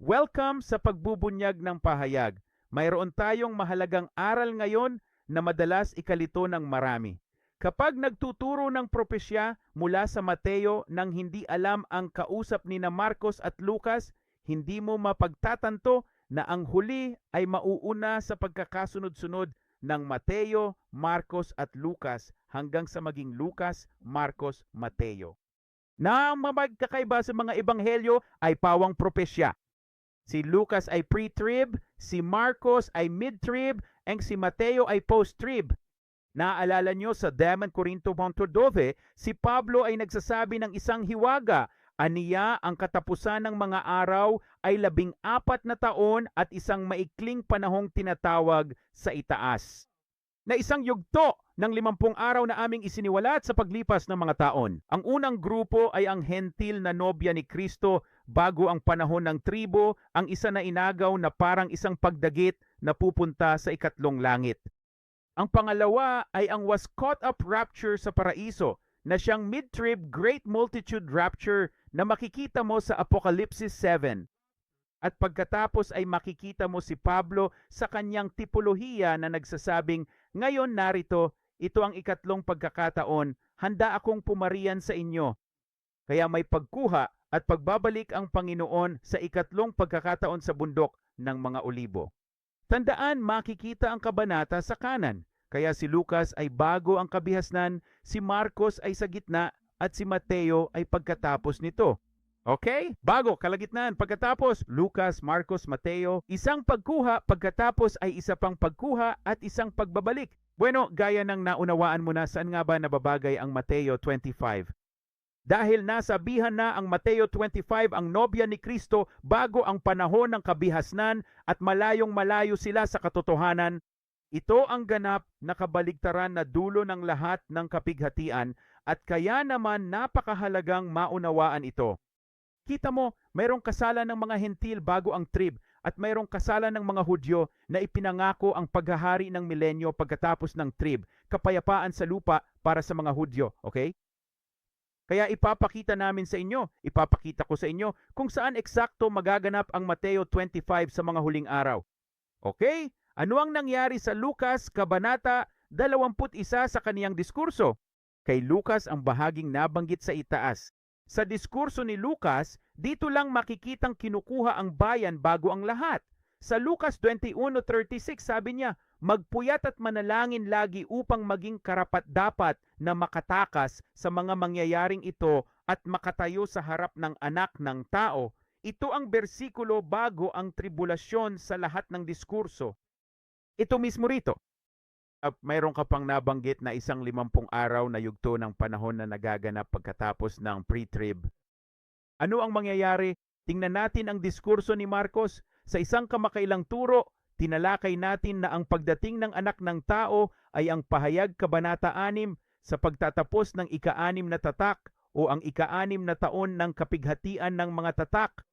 Welcome sa pagbubunyag ng pahayag. Mayroon tayong mahalagang aral ngayon na madalas ikalito ng marami. Kapag nagtuturo ng propesya mula sa Mateo nang hindi alam ang kausap ni na Marcos at Lucas, hindi mo mapagtatanto na ang huli ay mauuna sa pagkakasunod-sunod ng Mateo, Marcos at Lucas hanggang sa maging Lucas, Marcos, Mateo. Na ang magkakaiba sa mga ebanghelyo ay pawang propesya. Si Lucas ay pre-trib, si Marcos ay mid-trib, ang si Mateo ay post-trib. Naaalala nyo sa Daman Corinto 12, si Pablo ay nagsasabi ng isang hiwaga. Aniya ang katapusan ng mga araw ay 14 na taon at isang maikling panahong tinatawag sa itaas. Na isang yugto ng 50 araw na aming isiniwalat sa paglipas ng mga taon. Ang unang grupo ay ang hentil na nobya ni Kristo bago ang panahon ng tribo, ang isa na inagaw na parang isang pagdagit na pupunta sa ikatlong langit. Ang pangalawa ay ang was caught up rapture sa paraiso, na siyang mid-trib great multitude rapture na makikita mo sa Apocalypse 7. At pagkatapos ay makikita mo si Pablo sa kanyang tipolohiya na nagsasabing, ngayon narito, ito ang ikatlong pagkakataon, handa akong pumarian sa inyo. Kaya may pagkuha at pagbabalik ang Panginoon sa ikatlong pagkakataon sa bundok ng mga olibo. Tandaan, makikita ang kabanata sa kanan. Kaya si Lucas ay bago ang kabihasnan, si Marcos ay sa gitna, at si Mateo ay pagkatapos nito. Okay? Bago, kalagitnaan, pagkatapos, Lucas, Marcos, Mateo, isang pagkuha, pagkatapos ay isa pang pagkuha at isang pagbabalik. Bueno, gaya ng naunawaan mo na, saan nga ba nababagay ang Mateo 25? Dahil nasabihan na ang Mateo 25 ang nobya ni Kristo bago ang panahon ng kabihasnan at malayong malayo sila sa katotohanan, ito ang ganap na kabaligtaran na dulo ng lahat ng kapighatian at kaya naman napakahalagang maunawaan ito. Kita mo, mayroong kasalan ng mga hentil bago ang trib at mayroong kasalan ng mga Hudyo na ipinangako ang paghahari ng milenyo pagkatapos ng trib, kapayapaan sa lupa para sa mga Hudyo, okay? Kaya ipapakita namin sa inyo, ipapakita ko sa inyo kung saan eksakto magaganap ang Mateo 25 sa mga huling araw. Okay? Ano ang nangyari sa Lucas, Kabanata 21 sa kaniyang diskurso? Kay Lucas ang bahaging nabanggit sa itaas. Sa diskurso ni Lucas, dito lang makikitang kinukuha ang bayan bago ang lahat. Sa Lucas 21:36 sabi niya, magpuyat at manalangin lagi upang maging karapat-dapat na makatakas sa mga mangyayaring ito at makatayo sa harap ng anak ng tao. Ito ang bersikulo bago ang tribulasyon sa lahat ng diskurso. Ito mismo rito. Mayroon ka pang nabanggit na isang 50 araw na yugto ng panahon na nagaganap pagkatapos ng pre-trib. Ano ang mangyayari? Tingnan natin ang diskurso ni Marcos. Sa isang kamakailang turo, tinalakay natin na ang pagdating ng anak ng tao ay ang pahayag kabanata 6 sa pagtatapos ng ika-6 na tatak o ang ika-6 na taon ng kapighatian ng mga tatak.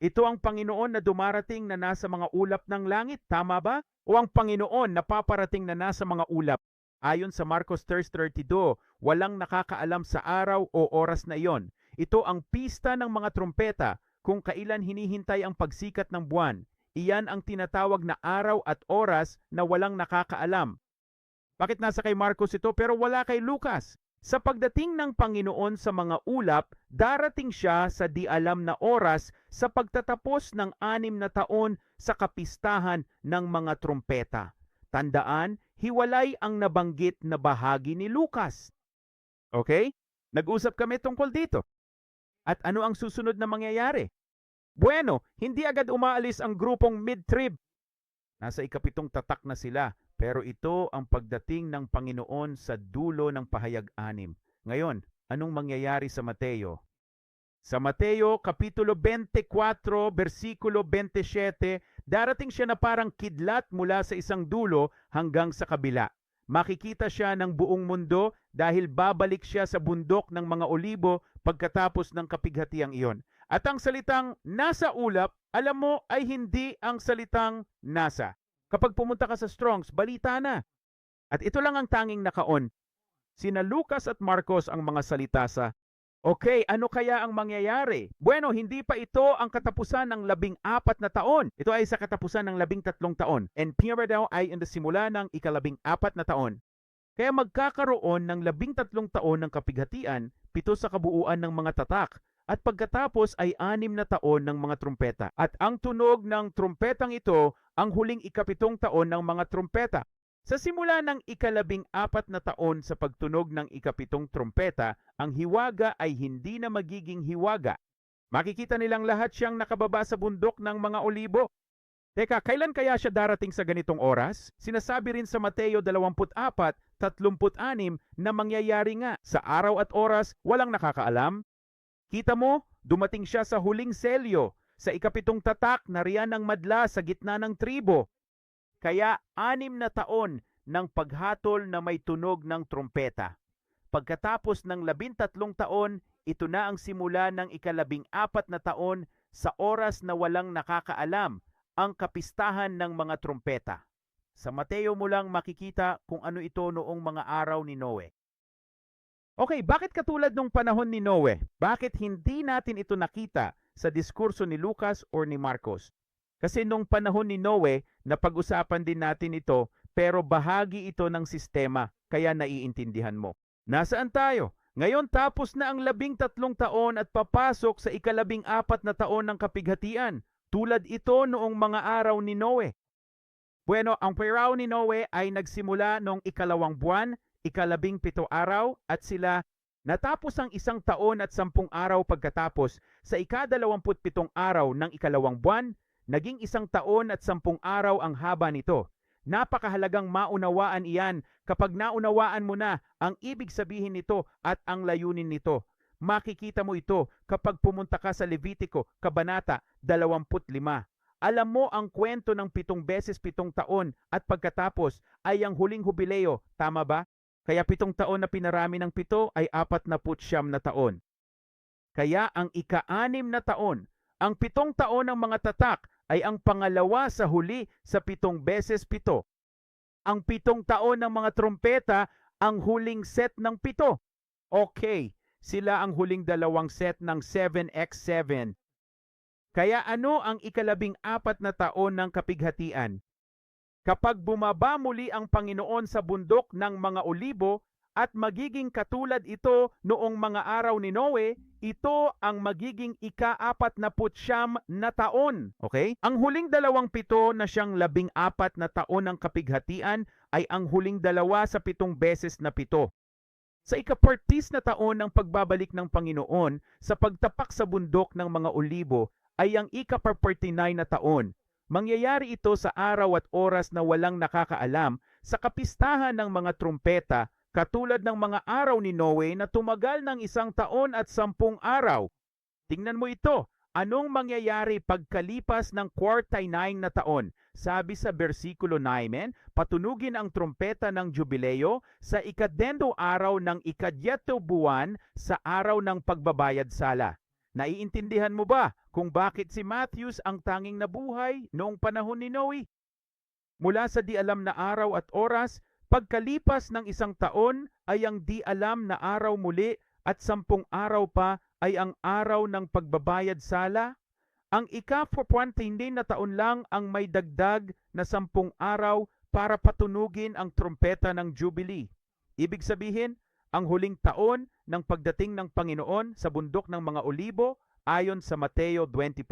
Ito ang Panginoon na dumarating na nasa mga ulap ng langit, tama ba? O ang Panginoon na paparating na nasa mga ulap? Ayon sa Marcos 3:32, walang nakakaalam sa araw o oras na iyon. Ito ang pista ng mga trumpeta kung kailan hinihintay ang pagsikat ng buwan. Iyan ang tinatawag na araw at oras na walang nakakaalam. Bakit nasa kay Marcos ito pero wala kay Lucas? Sa pagdating ng Panginoon sa mga ulap, darating siya sa di alam na oras sa pagtatapos ng 6 na taon sa kapistahan ng mga trumpeta. Tandaan, hiwalay ang nabanggit na bahagi ni Lucas. Okay? Nag-usap kami tungkol dito. At ano ang susunod na mangyayari? Bueno, hindi agad umaalis ang grupong mid-trib. Nasa ika-7 tatak na sila. Pero ito ang pagdating ng Panginoon sa dulo ng pahayag 6. Ngayon, anong mangyayari sa Mateo? Sa Mateo, Kapitulo 24, versikulo 27, darating siya na parang kidlat mula sa isang dulo hanggang sa kabila. Makikita siya ng buong mundo dahil babalik siya sa bundok ng mga olibo pagkatapos ng kapighatiang iyon. At ang salitang nasa ulap, alam mo, ay hindi ang salitang nasa. Kapag pumunta ka sa Strong's, balita na. At ito lang ang tanging nakaon. Sina Lucas at Marcos ang mga salita sa Okay, ano kaya ang mangyayari? Bueno, hindi pa ito ang katapusan ng 14 na taon. Ito ay sa katapusan ng 13 taon. And pure daw ay in the simula ng ika-14 na taon. Kaya magkakaroon ng 13 taon ng kapighatian, 7 sa kabuuan ng mga tatak, at pagkatapos ay 6 na taon ng mga trumpeta. At ang tunog ng trumpetang ito, ang huling ika-7 taon ng mga trumpeta. Sa simula ng ika-14 na taon sa pagtunog ng ika-7 trumpeta, ang hiwaga ay hindi na magiging hiwaga. Makikita nilang lahat siyang nakababa sa bundok ng mga olibo. Teka, kailan kaya siya darating sa ganitong oras? Sinasabi rin sa Mateo 24:36 na mangyayari nga sa araw at oras walang nakakaalam. Kita mo, dumating siya sa huling selyo, sa ika-7 tatak na riyan ang madla sa gitna ng tribo. Kaya 6 na taon ng paghatol na may tunog ng trumpeta. Pagkatapos ng 13 taon, ito na ang simula ng ika-14 na taon sa oras na walang nakakaalam, ang kapistahan ng mga trumpeta. Sa Mateo mo lang makikita kung ano ito noong mga araw ni Noe. Okay, bakit katulad nung panahon ni Noe? Bakit hindi natin ito nakita sa diskurso ni Lucas or ni Marcos? Kasi nung panahon ni Noe, napag-usapan din natin ito, pero bahagi ito ng sistema, kaya naiintindihan mo. Nasaan tayo? Ngayon tapos na ang 13 taon at papasok sa ika-14 na taon ng kapighatian. Tulad ito noong mga araw ni Noe. Bueno, ang peraw ni Noe ay nagsimula noong ika-2 buwan, ika-17 araw, at sila natapos ang 1 taon at 10 araw pagkatapos sa ika-27 araw ng ika-2 buwan, naging 1 taon at 10 araw ang haba nito. Napakahalagang maunawaan iyan kapag naunawaan mo na ang ibig sabihin nito at ang layunin nito. Makikita mo ito kapag pumunta ka sa Levitico, Kabanata 25. Alam mo ang kwento ng 7 beses 7 taon at pagkatapos ay ang huling hubileo, tama ba? Kaya 7 taon na pinarami ng 7 ay 49 na taon. Kaya ang ika-6 na taon, ang 7 taon ng mga tatak ay ang pangalawa sa huli sa 7 beses 7. Ang 7 taon ng mga trompeta, ang huling set ng 7. Okay, sila ang huling 2 set ng 7x7. Kaya ano ang ika-14 na taon ng kapighatian? Kapag bumaba muli ang Panginoon sa bundok ng mga olibo at magiging katulad ito noong mga araw ni Noe, ito ang magiging ika-49 na taon. Okay? Ang huling 27 na siyang 14 na taon ng kapighatian ay ang huling 2 sa 7 beses na 7. Sa ika-40 na taon ng pagbabalik ng Panginoon sa pagtapak sa bundok ng mga olibo ay ang ika-49 na taon. Mangyayari ito sa araw at oras na walang nakakaalam sa kapistahan ng mga trumpeta, katulad ng mga araw ni Noe na tumagal ng 1 taon at 10 araw. Tingnan mo ito. Anong mangyayari pagkalipas ng 49 na taon? Sabi sa versikulo 9, patunugin ang trumpeta ng jubileo sa ika-10 araw ng ika-10 buwan sa araw ng pagbabayad sala. Naiintindihan mo ba kung bakit si Matthews ang tanging nabuhay noong panahon ni Noe? Mula sa di alam na araw at oras, pagkalipas ng 1 taon ay ang di alam na araw muli at 10 araw pa ay ang araw ng pagbabayad sala. Ang ika-49 na taon lang ang may dagdag na 10 araw para patunugin ang trumpeta ng Jubilee. Ibig sabihin, ang huling taon ng pagdating ng Panginoon sa bundok ng mga olibo ayon sa Mateo 24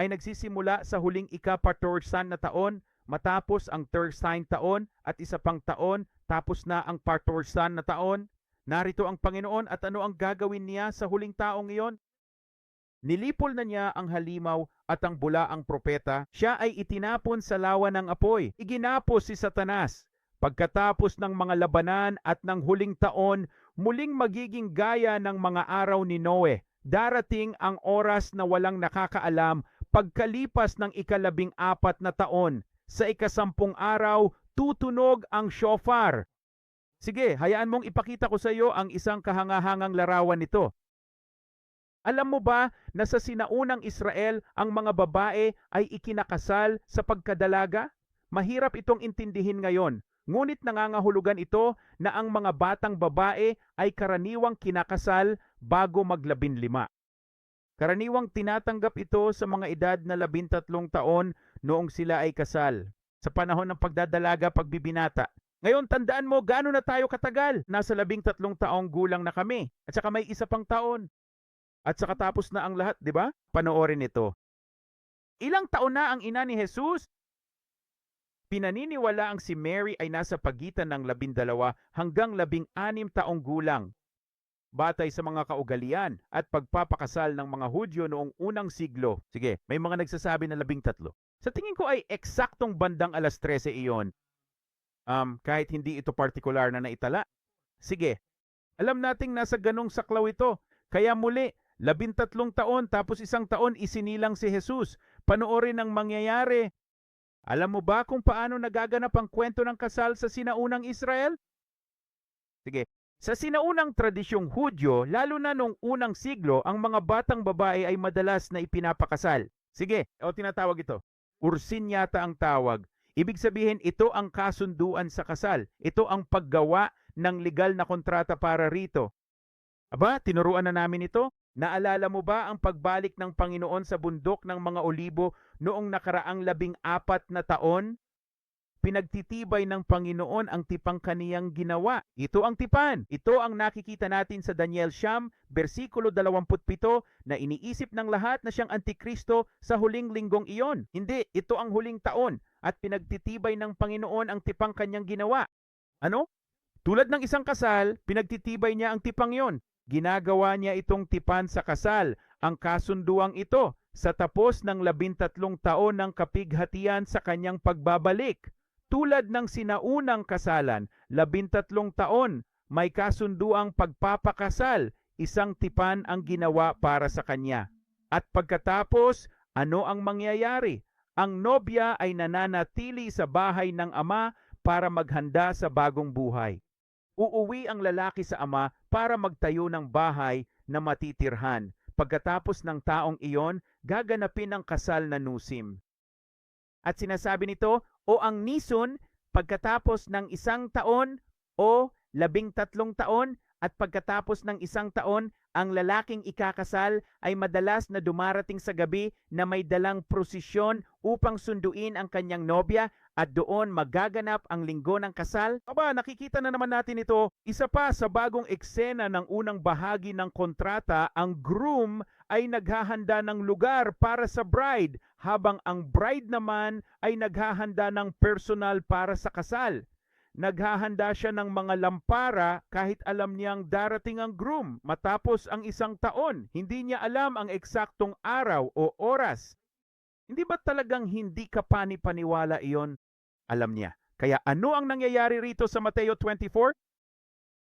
ay nagsisimula sa huling ika-14 na taon matapos ang 13 taon at 1 pang taon tapos na ang 14 na taon. Narito ang Panginoon at ano ang gagawin niya sa huling taong iyon? Nilipol na niya ang halimaw at ang bulaang propeta. Siya ay itinapon sa lawa ng apoy. Iginapos si Satanas. Pagkatapos ng mga labanan at ng huling taon, muling magiging gaya ng mga araw ni Noe. Darating ang oras na walang nakakaalam pagkalipas ng ika-14 na taon. Sa ika-10 araw, tutunog ang shofar. Sige, hayaan mong ipakita ko sa iyo ang isang kahangahangang larawan nito. Alam mo ba na sa sinaunang Israel, ang mga babae ay ikinakasal sa pagkadalaga? Mahirap itong intindihin ngayon. Ngunit nangangahulugan ito na ang mga batang babae ay karaniwang kinakasal bago mag-15. Karaniwang tinatanggap ito sa mga edad na 13 taon noong sila ay kasal, sa panahon ng pagdadalaga, pagbibinata. Ngayon, tandaan mo, gaano na tayo katagal? Nasa 13 taong gulang na kami. At saka may isa pang taon. At saka tapos na ang lahat, di ba? Panoorin ito. Ilang taon na ang ina ni Jesus? Pinaniniwalaang si Mary ay nasa pagitan ng 12 hanggang 16 taong gulang. Batay sa mga kaugalian at pagpapakasal ng mga Hudyo noong unang siglo. Sige, may mga nagsasabi na 13. Sa tingin ko ay eksaktong bandang 13 iyon. Kahit hindi ito partikular na naitala. Sige, alam nating nasa ganong saklaw ito. Kaya muli, 13 taon tapos 1 taon isinilang si Jesus. Panoorin ang mangyayari. Alam mo ba kung paano nagaganap ang kwento ng kasal sa sinaunang Israel? Sige, sa sinaunang tradisyong Hudyo, lalo na noong unang siglo, ang mga batang babae ay madalas na ipinapakasal. Sige, tinatawag ito. Ursin yata ang tawag. Ibig sabihin, ito ang kasunduan sa kasal. Ito ang paggawa ng legal na kontrata para rito. Aba, tinuruan na namin ito. Naalala mo ba ang pagbalik ng Panginoon sa bundok ng mga olibo noong nakaraang 14 na taon? Pinagtitibay ng Panginoon ang tipang kaniyang ginawa. Ito ang tipan. Ito ang nakikita natin sa Daniel 9, versikulo 27, na iniisip ng lahat na siyang Antikristo sa huling linggong iyon. Hindi, ito ang huling taon at pinagtitibay ng Panginoon ang tipang kanyang ginawa. Ano? Tulad ng isang kasal, pinagtitibay niya ang tipang iyon. Ginagawa niya itong tipan sa kasal, ang kasunduang ito, sa tapos ng 13 taon ng kapighatian sa kanyang pagbabalik. Tulad ng sinaunang kasalan, 13 taon, may kasunduang pagpapakasal, isang tipan ang ginawa para sa kanya. At pagkatapos, ano ang mangyayari? Ang nobya ay nananatili sa bahay ng ama para maghanda sa bagong buhay. Uuwi ang lalaki sa ama para magtayo ng bahay na matitirhan. Pagkatapos ng taong iyon, gaganapin ang kasal na nusim. At sinasabi nito, o ang nison, pagkatapos ng 1 taon o 13 taon, at pagkatapos ng 1 taon, ang lalaking ikakasal ay madalas na dumarating sa gabi na may dalang prosesyon upang sunduin ang kanyang nobya at doon magaganap ang linggo ng kasal. Aba, nakikita na naman natin ito. Isa pa sa bagong eksena ng unang bahagi ng kontrata, ang groom ay naghahanda ng lugar para sa bride, habang ang bride naman ay naghahanda ng personal para sa kasal. Naghahanda siya ng mga lampara kahit alam niyang darating ang groom matapos ang 1 taon. Hindi niya alam ang eksaktong araw o oras. Hindi ba talagang hindi ka pani-paniwala iyon? Alam niya. Kaya ano ang nangyayari rito sa Mateo 24?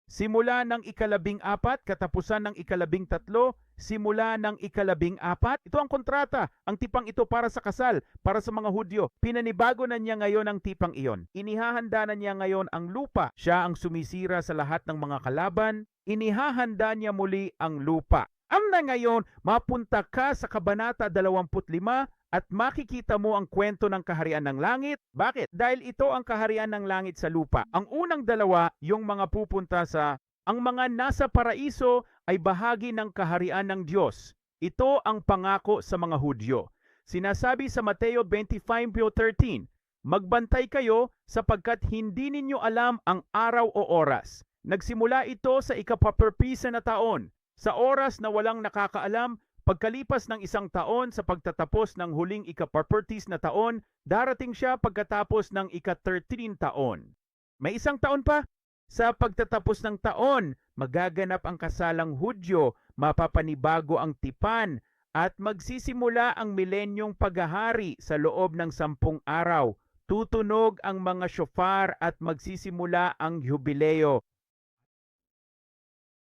Simula ng 14, katapusan ng 13, simula ng 14. Ito ang kontrata. Ang tipang ito para sa kasal, para sa mga Hudyo. Pinanibago na niya ngayon ang tipang iyon. Inihahanda na niya ngayon ang lupa. Siya ang sumisira sa lahat ng mga kalaban. Inihahanda niya muli ang lupa. Na ngayon, mapunta ka sa Kabanata 25 at makikita mo ang kwento ng kaharian ng langit. Bakit? Dahil ito ang kaharian ng langit sa lupa. Ang unang dalawa, yung mga pupunta sa, ang mga nasa paraiso ay bahagi ng kaharian ng Diyos. Ito ang pangako sa mga Hudyo. Sinasabi sa Mateo 25:13, magbantay kayo sapagkat hindi ninyo alam ang araw o oras. Nagsimula ito sa ika-40 na taon. Sa oras na walang nakakaalam, pagkalipas ng 1 taon sa pagtatapos ng huling ika-40 na taon, darating siya pagkatapos ng ika-13 taon. May 1 taon pa. Sa pagtatapos ng taon, magaganap ang kasalang Hudyo, mapapanibago ang tipan, at magsisimula ang milenyong paghahari sa loob ng 10 araw. Tutunog ang mga shofar at magsisimula ang jubileo.